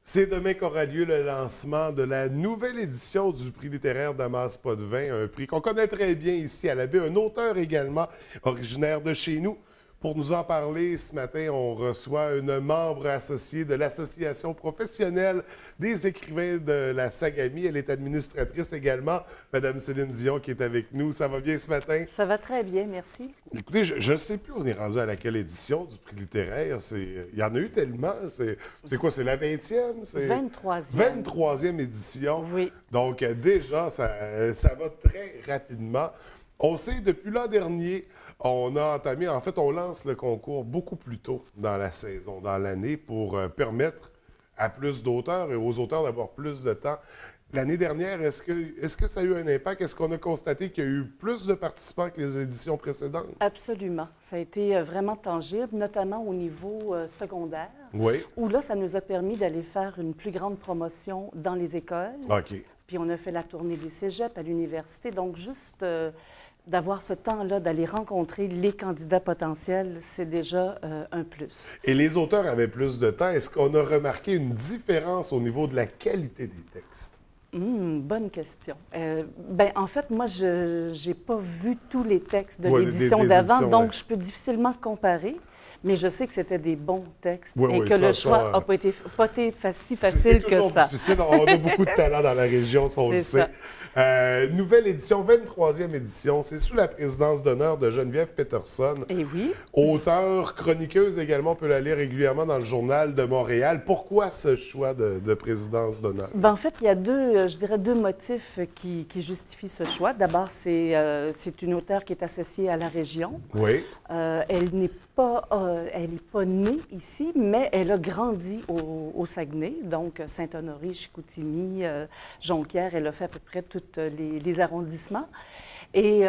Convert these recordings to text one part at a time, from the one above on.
C'est demain qu'aura lieu le lancement de la nouvelle édition du prix littéraire Damas Potvin, un prix qu'on connaît très bien ici à la baie, un auteur également originaire de chez nous. Pour nous en parler, ce matin, on reçoit une membre associée de l'Association professionnelle des écrivains de la Sagamie. Elle est administratrice également, Madame Céline Dion, qui est avec nous. Ça va bien ce matin? Ça va très bien, merci. Écoutez, je ne sais plus, on est rendu à laquelle édition du prix littéraire. Il y en a eu tellement. C'est quoi, c'est la 20e? 23e. 23e édition. Oui. Donc, déjà, ça va très rapidement. On sait, depuis l'an dernier, on a entamé, en fait, on lance le concours beaucoup plus tôt dans la saison, dans l'année, pour permettre à plus d'auteurs et aux auteurs d'avoir plus de temps. L'année dernière, est-ce que ça a eu un impact? Est-ce qu'on a constaté qu'il y a eu plus de participants que les éditions précédentes? Absolument. Ça a été vraiment tangible, notamment au niveau secondaire, Oui. où là, ça nous a permis d'aller faire une plus grande promotion dans les écoles. OK. Puis on a fait la tournée des cégeps à l'université. Donc, juste d'avoir ce temps-là, d'aller rencontrer les candidats potentiels, c'est déjà un plus. Et les auteurs avaient plus de temps. Est-ce qu'on a remarqué une différence au niveau de la qualité des textes? Bonne question. En fait, moi, je n'ai pas vu tous les textes de Ouais, l'édition des d'avant, éditions, donc ouais. je peux difficilement comparer, mais je sais que c'était des bons textes Oui, et oui, que ça, le choix n'a pas été si facile C'est que toujours ça. difficile. On a beaucoup de talent dans la région, ça, on le C'est sait. Nouvelle édition, 23e édition. C'est sous la présidence d'honneur de Geneviève Peterson. Et oui. Auteure, chroniqueuse également, on peut la lire régulièrement dans le Journal de Montréal. Pourquoi ce choix de présidence d'honneur? En fait, il y a je dirais deux motifs qui justifient ce choix. D'abord, c'est une auteure qui est associée à la région. Oui. Elle n'est pas née ici, mais elle a grandi au Saguenay, donc Saint-Honoré, Chicoutimi, Jonquière. Elle a fait à peu près tous les arrondissements. Et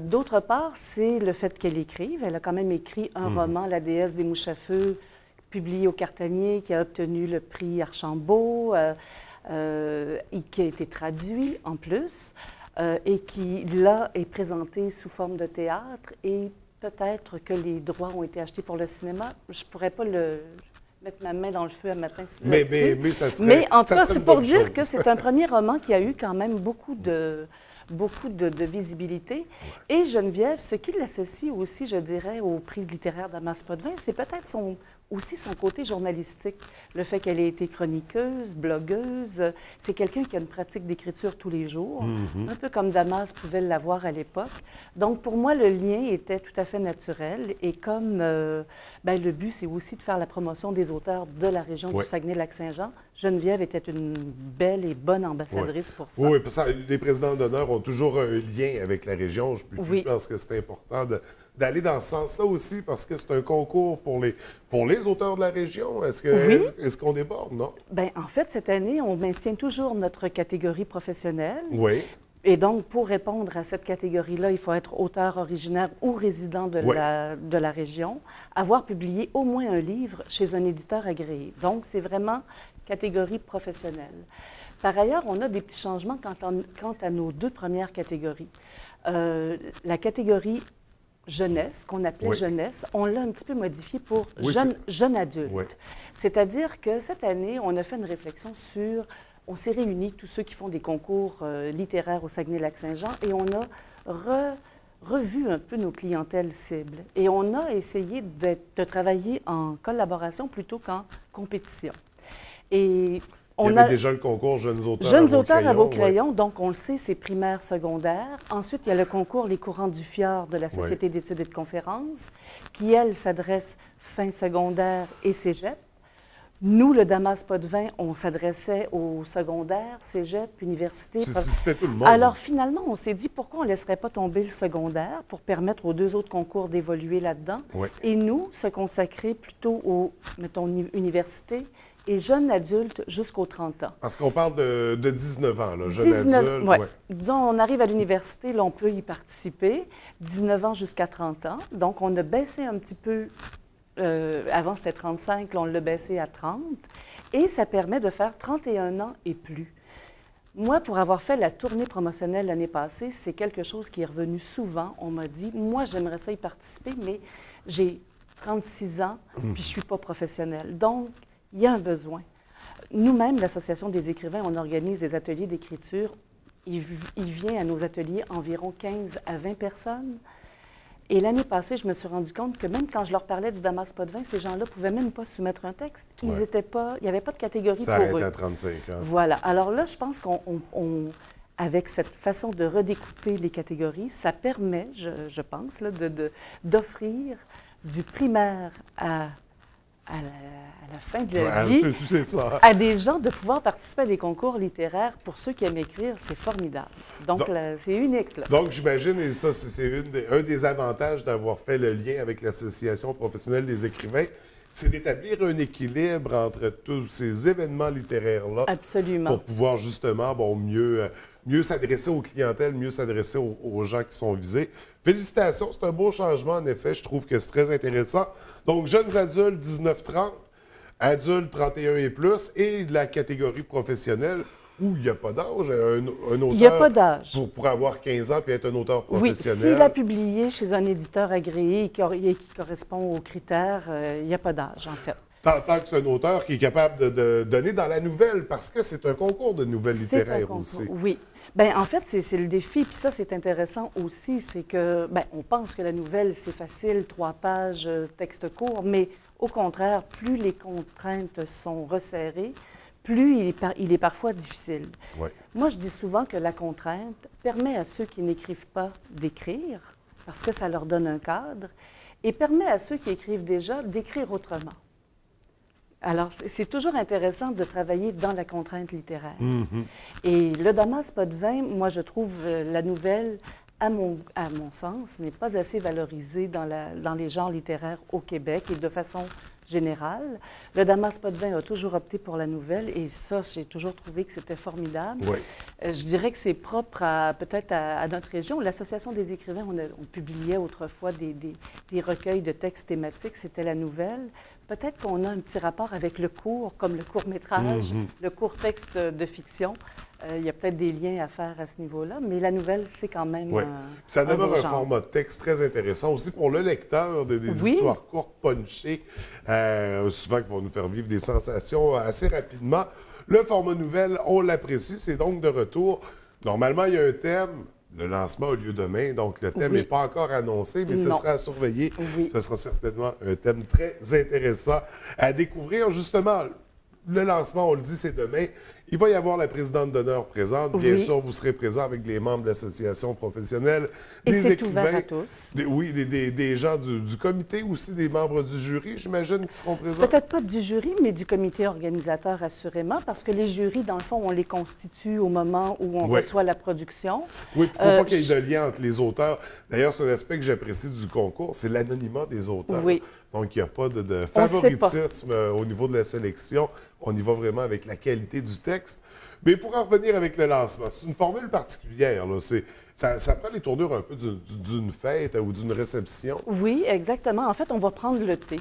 d'autre part, c'est le fait qu'elle écrive. Elle a quand même écrit un roman, La déesse des mouches à feu, publié au Cartanier, qui a obtenu le prix Archambault, et qui a été traduit en plus, et qui, là, est présenté sous forme de théâtre. Et peut-être que les droits ont été achetés pour le cinéma. Je ne pourrais pas mettre ma main dans le feu un matin là-dessus. Mais ça serait. Mais en tout ça cas, serait c'est une pour bonne dire chose. que c'est un premier roman qui a eu quand même beaucoup de visibilité. Et Geneviève, ce qui l'associe aussi, je dirais, au prix littéraire Damas Potvin, c'est peut-être aussi son côté journalistique. Le fait qu'elle ait été chroniqueuse, blogueuse. C'est quelqu'un qui a une pratique d'écriture tous les jours, un peu comme Damas pouvait l'avoir à l'époque. Donc, pour moi, le lien était tout à fait naturel. Et comme le but, c'est aussi de faire la promotion des auteurs de la région du Saguenay-Lac-Saint-Jean, Geneviève était une belle et bonne ambassadrice pour ça. Oui, parce que les présidents d'honneur ont toujours un lien avec la région. Je pense que c'est important d'aller dans ce sens-là aussi, parce que c'est un concours pour les auteurs de la région. Est-ce qu'on déborde, non? Bien, en fait, cette année, on maintient toujours notre catégorie professionnelle. Oui. Et donc, pour répondre à cette catégorie-là, il faut être auteur originaire ou résident de la région, avoir publié au moins un livre chez un éditeur agréé. Donc, c'est vraiment catégorie professionnelle. Par ailleurs, on a des petits changements quant à nos deux premières catégories. La catégorie jeunesse, qu'on appelait jeunesse, on l'a un petit peu modifié pour jeune adulte. Oui. C'est-à-dire que cette année, on a fait une réflexion sur... On s'est réunis, tous ceux qui font des concours littéraires au Saguenay-Lac-Saint-Jean, et on a revu un peu nos clientèles cibles. Et on a essayé de travailler en collaboration plutôt qu'en compétition. Et Il y avait déjà le concours Jeunes auteurs à vos crayons, donc on le sait, c'est primaire, secondaire. Ensuite, il y a le concours Les courants du Fjord de la Société d'études et de conférences, qui, elle, s'adresse fin secondaire et cégep. Nous, le Damas Potvin, on s'adressait au secondaire, cégep, université. C'était tout le monde. Alors, finalement, on s'est dit, pourquoi on ne laisserait pas tomber le secondaire pour permettre aux deux autres concours d'évoluer là-dedans? Oui. Et nous, se consacrer plutôt aux, mettons, universités et jeunes adultes jusqu'aux 30 ans. Parce qu'on parle de 19 ans, là, jeunes adultes. Ouais. Disons, on arrive à l'université, là, on peut y participer, 19 ans jusqu'à 30 ans. Donc, on a baissé un petit peu... avant, c'était 35, là, on l'a baissé à 30. Et ça permet de faire 31 ans et plus. Moi, pour avoir fait la tournée promotionnelle l'année passée, c'est quelque chose qui est revenu souvent. On m'a dit, moi, j'aimerais ça y participer, mais j'ai 36 ans, puis je ne suis pas professionnelle. Donc, il y a un besoin. nous-mêmes, l'Association des écrivains, on organise des ateliers d'écriture. Il vient à nos ateliers environ 15 à 20 personnes. Et l'année passée, je me suis rendu compte que même quand je leur parlais du Damas Potvin, ces gens-là ne pouvaient même pas soumettre un texte. Ils étaient pas, il n'y avait pas de catégorie ça pour arrête eux. à 35 ans. Voilà. Alors là, je pense avec cette façon de redécouper les catégories, ça permet, je pense, là, d'offrir du primaire à la fin de la vie, C'est ça. à des gens de pouvoir participer à des concours littéraires. Pour ceux qui aiment écrire, c'est formidable. Donc, c'est unique. Là. Donc, j'imagine, et ça, c'est un des avantages d'avoir fait le lien avec l'Association professionnelle des écrivains, c'est d'établir un équilibre entre tous ces événements littéraires-là. Absolument. Pour pouvoir justement mieux s'adresser aux clientèles, mieux s'adresser aux gens qui sont visés. Félicitations, c'est un beau changement, en effet. Je trouve que c'est très intéressant. Donc, jeunes adultes, 19-30, adultes, 31 et plus, et la catégorie professionnelle, où il n'y a pas d'âge. Un auteur, il n'y a pas d'âge. Pour avoir 15 ans puis être un auteur professionnel. Oui, s'il a publié chez un éditeur agréé et qui correspond aux critères, il n'y a pas d'âge, en fait. Tant que c'est un auteur qui est capable de donner dans la nouvelle, parce que c'est un concours de nouvelles littéraires aussi. Oui. Bien, en fait, c'est le défi. Puis ça, c'est intéressant aussi, c'est que, bien, on pense que la nouvelle, c'est facile, 3 pages, texte court, mais au contraire, plus les contraintes sont resserrées, plus il est parfois difficile. Ouais. Moi, je dis souvent que la contrainte permet à ceux qui n'écrivent pas d'écrire, parce que ça leur donne un cadre, et permet à ceux qui écrivent déjà d'écrire autrement. Alors, c'est toujours intéressant de travailler dans la contrainte littéraire. Mm-hmm. Et le Damas Potvin, moi, je trouve la nouvelle, à mon sens, n'est pas assez valorisée dans les genres littéraires au Québec et de façon générale. Le Damas Potvin a toujours opté pour la nouvelle et ça, j'ai toujours trouvé que c'était formidable. Oui. Je dirais que c'est propre peut-être à notre région. L'Association des écrivains, on publiait autrefois des recueils de textes thématiques, c'était la nouvelle. Peut-être qu'on a un petit rapport avec le court, comme le court-métrage, le court-texte de fiction. Il y a peut-être des liens à faire à ce niveau-là, mais la nouvelle, c'est quand même ça demeure un genre. format de texte très intéressant aussi pour le lecteur, des histoires courtes, punchées, souvent qui vont nous faire vivre des sensations assez rapidement. Le format nouvelle, on l'apprécie, c'est donc de retour. Normalement, il y a un thème. Le lancement a lieu demain, donc le thème n'est pas encore annoncé, mais ce sera à surveiller. Oui. Ce sera certainement un thème très intéressant à découvrir. Justement, le lancement, on le dit, c'est demain. Il va y avoir la présidente d'honneur présente. Bien sûr, vous serez présent avec les membres de l'association professionnelle, des écrivains. Ouvert à tous. Des gens du comité, aussi des membres du jury, j'imagine, qui seront présents. Peut-être pas du jury, mais du comité organisateur, assurément, parce que les jurys, dans le fond, on les constitue au moment où on reçoit la production. Oui, il ne faut pas qu'il y ait de lien entre les auteurs. D'ailleurs, c'est un aspect que j'apprécie du concours, c'est l'anonymat des auteurs. Oui. Donc, il n'y a pas de favoritisme au niveau de la sélection. On y va vraiment avec la qualité du texte. Mais pour en revenir avec le lancement, c'est une formule particulière. Là. Ça prend les tournures un peu d'une fête ou d'une réception. Oui, exactement. En fait, on va prendre le thé.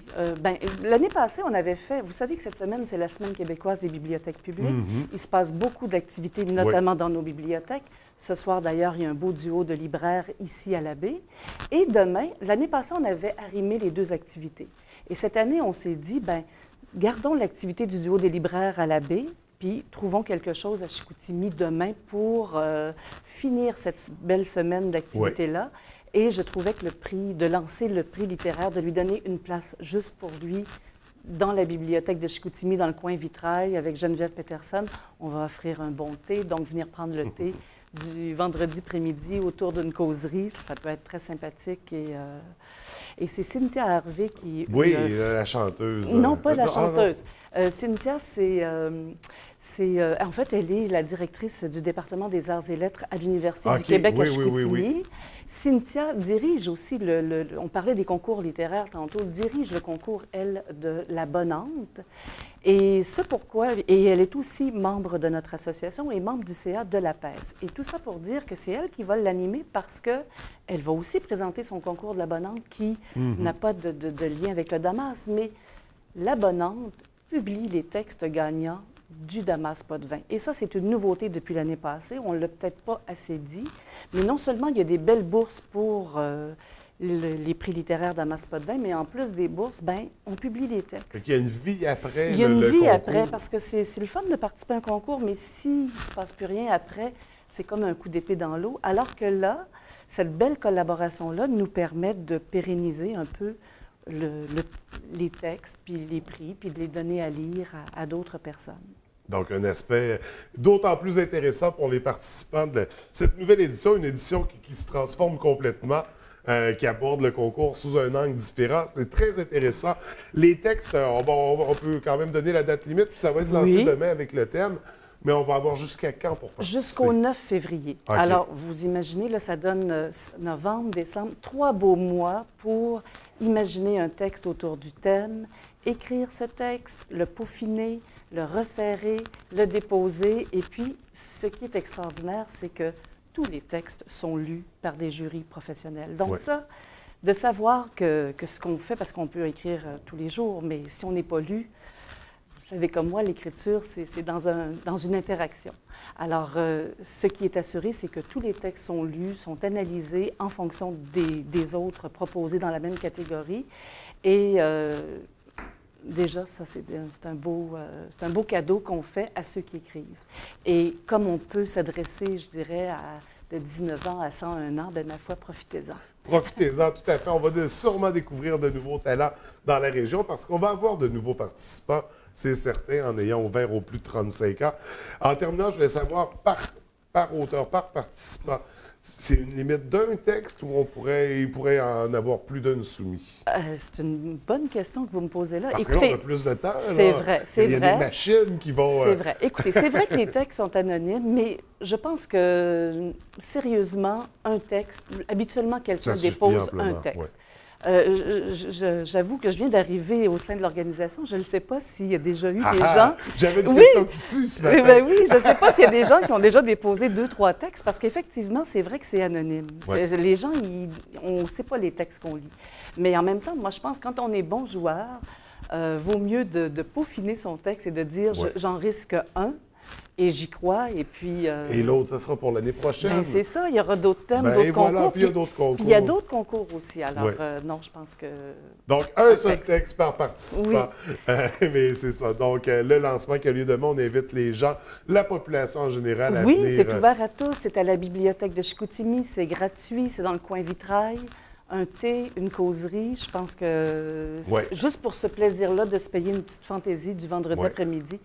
L'année passée, on avait fait... Vous savez que cette semaine, c'est la Semaine québécoise des bibliothèques publiques. Il se passe beaucoup d'activités, notamment dans nos bibliothèques. Ce soir, d'ailleurs, il y a un beau duo de libraires ici à la baie. Et demain, l'année passée, on avait arrimé les 2 activités. Et cette année, on s'est dit, gardons l'activité du duo des libraires à la baie, puis trouvons quelque chose à Chicoutimi demain pour finir cette belle semaine d'activité-là. Et je trouvais que de lancer le prix littéraire, de lui donner une place juste pour lui dans la bibliothèque de Chicoutimi, dans le coin Vitrail, avec Geneviève Peterson, on va offrir un bon thé, donc venir prendre le thé du vendredi après-midi autour d'une causerie. Ça peut être très sympathique. Et c'est Cynthia Harvey qui... Oui, la chanteuse. Non, pas la chanteuse. Cynthia, en fait, elle est la directrice du département des arts et lettres à l'Université du Québec à Chicoutimi. Cynthia dirige aussi, on parlait des concours littéraires tantôt, dirige le concours, elle, de La Bonante. Et elle est aussi membre de notre association et membre du CA de la PES. Et tout ça pour dire que c'est elle qui va l'animer parce qu'elle va aussi présenter son concours de La Bonante qui n'a pas de lien avec le Damas, mais La Bonante publie les textes gagnants du Damas Potvin. Et ça, c'est une nouveauté depuis l'année passée. On ne l'a peut-être pas assez dit, mais non seulement il y a des belles bourses pour les prix littéraires d'Amas Potvin, mais en plus des bourses, ben, on publie les textes. Il y a une vie après Il y a une vie concours. après, parce que c'est le fun de participer à un concours, mais s'il ne se passe plus rien après, c'est comme un coup d'épée dans l'eau. Alors que là, cette belle collaboration-là nous permet de pérenniser un peu les textes, puis les prix, puis de les donner à lire à d'autres personnes. Donc, un aspect d'autant plus intéressant pour les participants de cette nouvelle édition, une édition qui se transforme complètement, qui aborde le concours sous un angle différent. C'est très intéressant. Les textes, on peut quand même donner la date limite, puis ça va être lancé demain avec le thème, mais on va avoir jusqu'à quand pour participer? Jusqu'au 9 février. Okay. Alors, vous imaginez, là, ça donne novembre, décembre, 3 beaux mois pour imaginer un texte autour du thème, écrire ce texte, le peaufiner, le resserrer, le déposer. Et puis, ce qui est extraordinaire, c'est que tous les textes sont lus par des jurys professionnels. Donc ça, de savoir que ce qu'on fait, parce qu'on peut écrire tous les jours, mais si on n'est pas lu, vous savez comme moi, l'écriture, c'est dans une interaction. Alors, ce qui est assuré, c'est que tous les textes sont lus, sont analysés en fonction des autres proposés dans la même catégorie. Et déjà, ça, c'est un beau cadeau qu'on fait à ceux qui écrivent. Et comme on peut s'adresser, je dirais, de 19 ans à 101 ans, bien, ma foi, profitez-en. Profitez-en, tout à fait. On va sûrement découvrir de nouveaux talents dans la région parce qu'on va avoir de nouveaux participants, c'est certain, en ayant ouvert aux plus de 35 ans. En terminant, je voulais savoir, par auteur, par participant, c'est une limite d'un texte ou il pourrait en avoir plus d'un soumis? C'est une bonne question que vous me posez là. Parce que là, on a plus de temps. C'est vrai, c'est vrai. Il y a des machines qui vont... C'est vrai. Écoutez, c'est vrai que les textes sont anonymes, mais je pense que, sérieusement, un texte, habituellement, quelqu'un dépose un texte. Ouais. J'avoue que je viens d'arriver au sein de l'organisation. Je ne sais pas s'il y a déjà eu des gens... J'avais une question qui tue ce matin. Ben oui, je ne sais pas s'il y a des gens qui ont déjà déposé 2-3 textes, parce qu'effectivement, c'est vrai que c'est anonyme. Ouais. Les gens, on ne sait pas les textes qu'on lit. Mais en même temps, moi, je pense que quand on est bon joueur, vaut mieux de peaufiner son texte et de dire j'en risque un. Et j'y crois, et puis... Et l'autre, ça sera pour l'année prochaine. Bien, c'est ça, il y aura d'autres thèmes, d'autres concours. Puis il y a d'autres concours. Puis il y a d'autres concours aussi, alors non, je pense que... Donc, un seul texte par participant. Oui. Mais c'est ça. Donc, le lancement qui a lieu demain, on invite les gens, la population en général à venir... Oui, c'est ouvert à tous, c'est à la bibliothèque de Chicoutimi, c'est gratuit, c'est dans le coin Vitrail. Un thé, une causerie, je pense que juste pour ce plaisir-là de se payer une petite fantaisie du vendredi après-midi,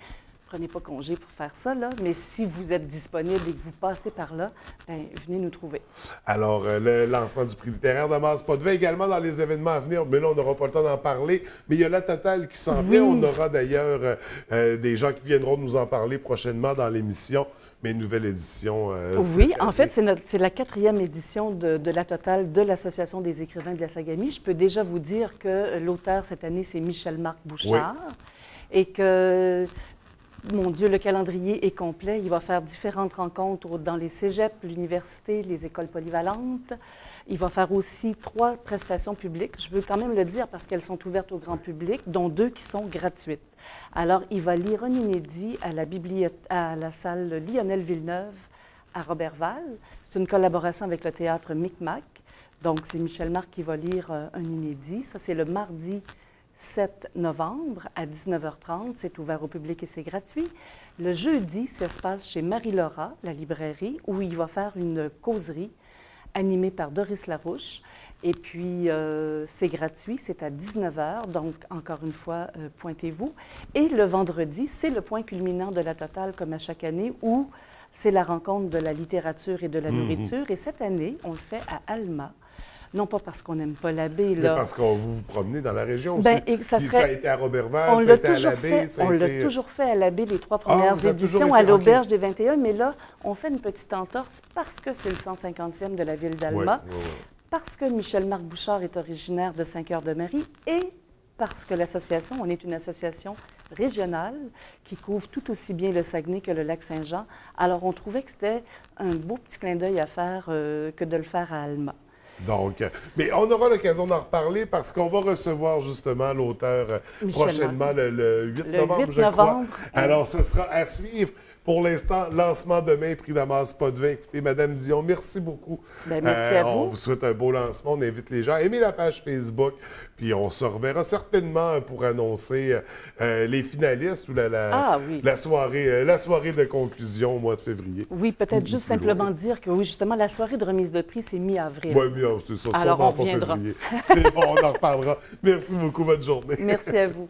prenez pas congé pour faire ça, là, mais si vous êtes disponible et que vous passez par là, bien, venez nous trouver. Alors, le lancement du prix littéraire d'Amas Potvin également dans les événements à venir, mais là, on n'aura pas le temps d'en parler, mais il y a la totale qui s'en vient. On aura d'ailleurs des gens qui viendront nous en parler prochainement dans l'émission. Mais une nouvelle édition. Oui, en fait, c'est la 4e édition de la totale de l'Association des écrivains de la Sagamie. Je peux déjà vous dire que l'auteur cette année, c'est Michel-Marc Bouchard et que... Mon Dieu, le calendrier est complet. Il va faire différentes rencontres dans les cégeps, l'université, les écoles polyvalentes. Il va faire aussi 3 prestations publiques. Je veux quand même le dire parce qu'elles sont ouvertes au grand public, dont 2 qui sont gratuites. Alors, il va lire un inédit à la salle Lionel Villeneuve à Roberval. C'est une collaboration avec le théâtre Micmac. Donc, c'est Michel Marc qui va lire un inédit. Ça, c'est le mardi 7 novembre à 19h30. C'est ouvert au public et c'est gratuit. Le jeudi, ça se passe chez Marie-Laura, la librairie, où il va faire une causerie animée par Doris Larouche. Et puis, c'est gratuit, c'est à 19h. Donc, encore une fois, pointez-vous. Et le vendredi, c'est le point culminant de la totale, comme à chaque année, où c'est la rencontre de la littérature et de la nourriture. Et cette année, on le fait à Alma. Non pas parce qu'on n'aime pas la baie, là. Mais parce que vous vous promenez dans la région aussi. Bien, ça a été à Roberval, ça a été à la baie. On l'a toujours fait à la baie, les 3 premières éditions, à l'Auberge des 21. Mais là, on fait une petite entorse parce que c'est le 150e de la ville d'Alma, parce que Michel-Marc Bouchard est originaire de Saint-Cœur-de-Marie et parce que l'association, on est une association régionale qui couvre tout aussi bien le Saguenay que le lac Saint-Jean. Alors, on trouvait que c'était un beau petit clin d'œil à faire que de le faire à Alma. Donc, mais on aura l'occasion d'en reparler parce qu'on va recevoir justement l'auteur Michel prochainement le 8 Le novembre, 8 je crois. novembre. Alors, ce sera à suivre. Pour l'instant, lancement demain, prix Damas Potvin. Écoutez, Madame Dion, merci beaucoup. Bien, merci à vous. On vous souhaite un beau lancement. On invite les gens à aimer la page Facebook. Puis on se reverra certainement pour annoncer les finalistes ou la soirée de conclusion au mois de février. Oui, peut-être juste simplement dire que oui, justement, la soirée de remise de prix, c'est mi-avril. Oui, bien, c'est ça. Alors, sûrement on reviendra. pas février. C'est bon, on en reparlera. Merci beaucoup. Bonne journée. Merci à vous.